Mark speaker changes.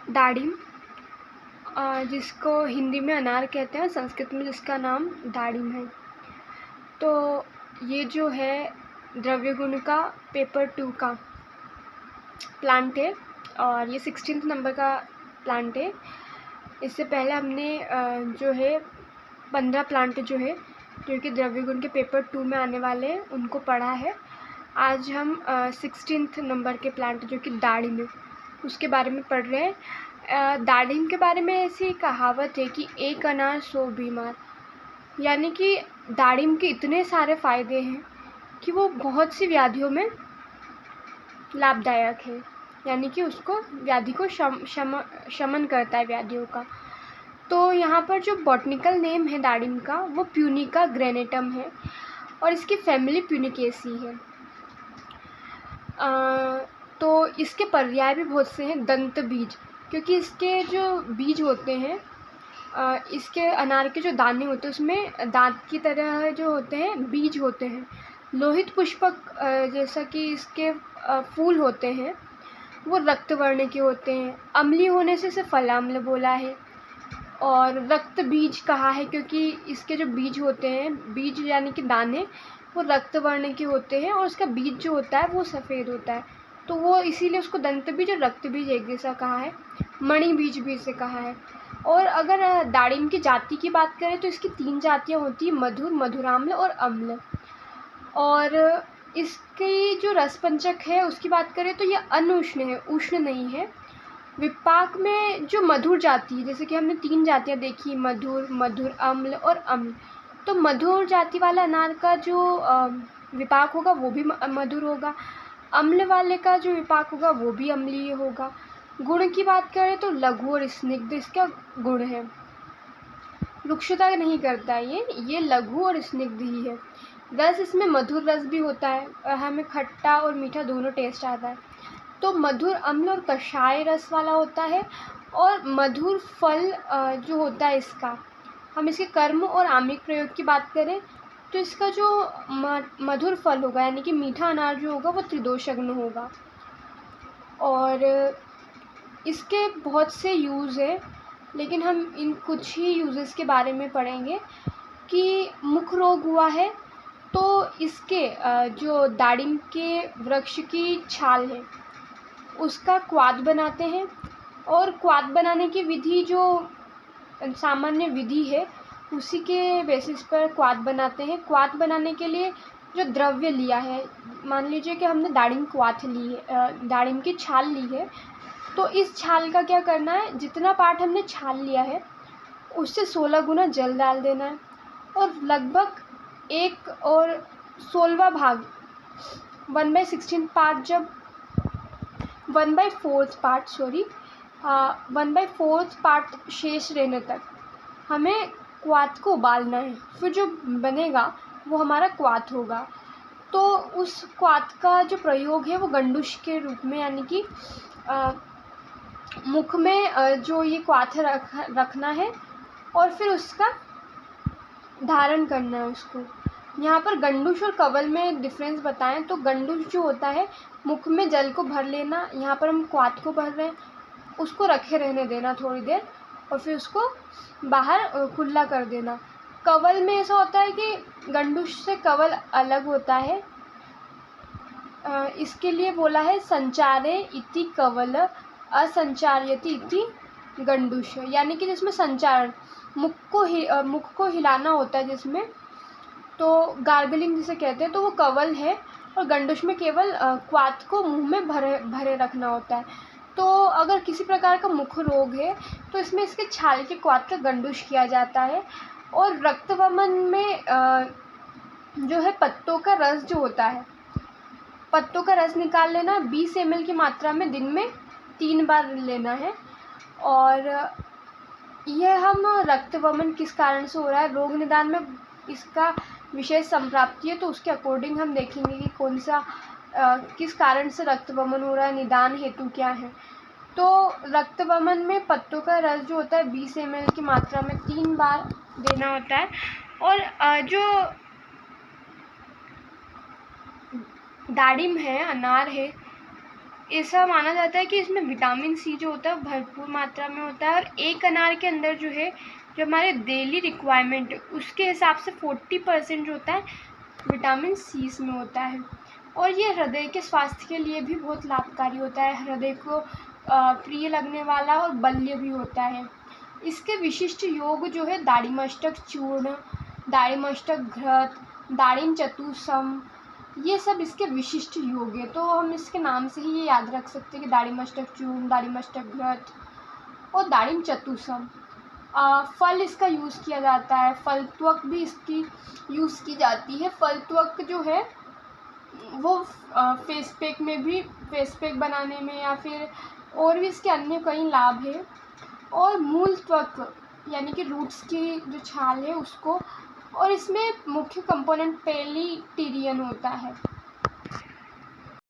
Speaker 1: दाड़िम, जिसको हिंदी में अनार कहते हैं, संस्कृत में जिसका नाम दाड़िम है। तो ये जो है द्रव्य गुण का पेपर 2 का प्लांट है और ये 16th नंबर का प्लांट है। इससे पहले हमने जो है 15 प्लांट जो है जो कि द्रव्य गुण के पेपर 2 में आने वाले हैं उनको पढ़ा है। आज हम 16th नंबर के प्लांट जो कि दाड़िम है उसके बारे में पढ़ रहे हैं। दाड़िम के बारे में ऐसी कहावत है कि एक अनार 100 बीमार, यानी कि दाड़िम के इतने सारे फ़ायदे हैं कि वो बहुत सी व्याधियों में लाभदायक है, यानी कि उसको व्याधि को शमन करता है व्याधियों का। तो यहाँ पर जो बॉटनिकल नेम है दाड़िम का वो प्यूनिका ग्रेनेटम है और इसकी फैमिली प्यूनिकेसी है। तो इसके पर्याय भी बहुत से हैं। दंत बीज, क्योंकि इसके जो बीज होते हैं, इसके अनार के जो दाने होते हैं उसमें दांत की तरह जो होते हैं बीज होते हैं। लोहित पुष्पक, जैसा कि इसके फूल होते हैं वो रक्त वर्ण के होते हैं। अम्लीय होने से इसे फलाम्ल बोला है और रक्त बीज कहा है क्योंकि इसके जो बीज होते हैं, बीज यानी कि दाने, वो रक्त वर्ण के होते हैं और उसका बीज जो होता है वो सफ़ेद होता है, तो वो इसीलिए उसको दंत बीज और रक्त बीज एक जैसा कहा है। मणि बीज भी इसे कहा है। और अगर दाड़िम की जाति की बात करें तो इसकी 3 जातियाँ होती हैं, मधुर, मधुराम्ल और अम्ल। और इसकी जो रसपंचक है उसकी बात करें तो ये अनुष्ण है, उष्ण नहीं है। विपाक में जो मधुर जाति है, जैसे कि हमने 3 जातियाँ देखी, मधुर, मधुर अम्ल और अम्ल, तो मधुर जाति वाला अनार का जो विपाक होगा वो भी मधुर होगा, अम्ल वाले का जो विपाक होगा वो भी अम्लीय होगा। गुण की बात करें तो लघु और स्निग्ध इसका गुण है। रुक्षता नहीं करता है ये लघु और स्निग्ध ही है। रस, इसमें मधुर रस भी होता है, हमें खट्टा और मीठा दोनों टेस्ट आता है। तो मधुर अम्ल और कषाय रस वाला होता है। और मधुर फल जो होता है इसका, हम इसके कर्म और आम्लिक प्रयोग की बात करें तो इसका जो मधुर फल होगा यानी कि मीठा अनार जो होगा वो त्रिदोषग्न होगा। और इसके बहुत से यूज़ है, लेकिन हम इन कुछ ही यूज़ेस के बारे में पढ़ेंगे। कि मुख रोग हुआ है तो इसके जो दाड़िम के वृक्ष की छाल है उसका क्वाथ बनाते हैं। और क्वाथ बनाने की विधि जो सामान्य विधि है उसी के बेसिस पर क्वाथ बनाते हैं। क्वाथ बनाने के लिए जो द्रव्य लिया है, मान लीजिए कि हमने दाड़िम क्वाथ ली है, दाड़िम की छाल ली है, तो इस छाल का क्या करना है, जितना पार्ट हमने छाल लिया है उससे 16 गुना जल डाल देना है और लगभग 1 और 16वां भाग 1/16 पार्ट, जब 1/4 पार्ट शेष रहने तक हमें क्वाथ को उबालना है। फिर जो बनेगा वो हमारा क्वाथ होगा। तो उस क्वाथ का जो प्रयोग है वो गंडूश के रूप में, यानी कि मुख में जो ये क्वाथ रखना है और फिर उसका धारण करना है उसको। यहाँ पर गंडूश और कवल में डिफरेंस बताएं तो गंडूश जो होता है मुख में जल को भर लेना, यहाँ पर हम क्वाथ को भर रहे हैं, उसको रखे रहने देना थोड़ी देर और फिर उसको बाहर खुला कर देना। कवल में ऐसा होता है कि गंडूश से कवल अलग होता है, इसके लिए बोला है संचारे इति कवल असंचार्यति इति गंडूश, यानी कि जिसमें संचारण मुख को हिलाना होता है जिसमें, तो गार्गलिंग जिसे कहते हैं, तो वो कवल है। और गंडूश में केवल क्वाथ को मुंह में भरे रखना होता है। तो अगर किसी प्रकार का मुख रोग है तो इसमें इसके छाल के क्वाथ का गंडूश किया जाता है। और रक्तवमन में जो है पत्तों का रस जो होता है, पत्तों का रस निकाल लेना, 20 ml की मात्रा में दिन में 3 बार लेना है। और यह हम रक्तवमन किस कारण से हो रहा है, रोग निदान में इसका विशेष संप्राप्ति है, तो उसके अकॉर्डिंग हम देखेंगे कि कौन सा किस कारण से रक्तवमन हो रहा है, निदान हेतु क्या है। तो रक्तवमन में पत्तों का रस जो होता है 20 ml की मात्रा में 3 बार देना होता है। और जो दाड़िम है, अनार है, ऐसा माना जाता है कि इसमें विटामिन सी जो होता है भरपूर मात्रा में होता है, और एक अनार के अंदर जो है, जो हमारे डेली रिक्वायरमेंट है उसके हिसाब से 40% जो होता है विटामिन सी इसमें होता है। और ये हृदय के स्वास्थ्य के लिए भी बहुत लाभकारी होता है, हृदय को प्रिय लगने वाला और बल्य भी होता है। इसके विशिष्ट योग जो है दाड़िमस्तक चूर्ण, दाड़िमस्तक घृत, दाड़िम चतुसम, ये सब इसके विशिष्ट योग है। तो हम इसके नाम से ही ये याद रख सकते हैं कि दाड़िमस्तक चूर्ण, दाड़िमस्तक घृत और दाड़िम चतुसम। फल इसका यूज़ किया जाता है, फल त्वक भी इसकी यूज़ की जाती है। फल त्वक जो है वो फेस पैक में भी, फेस पैक बनाने में, या फिर और भी इसके अन्य कई लाभ है। और मूल त्वक यानी कि रूट्स की जो छाल है उसको, और इसमें मुख्य कंपोनेंट पेलिटिरियन होता है।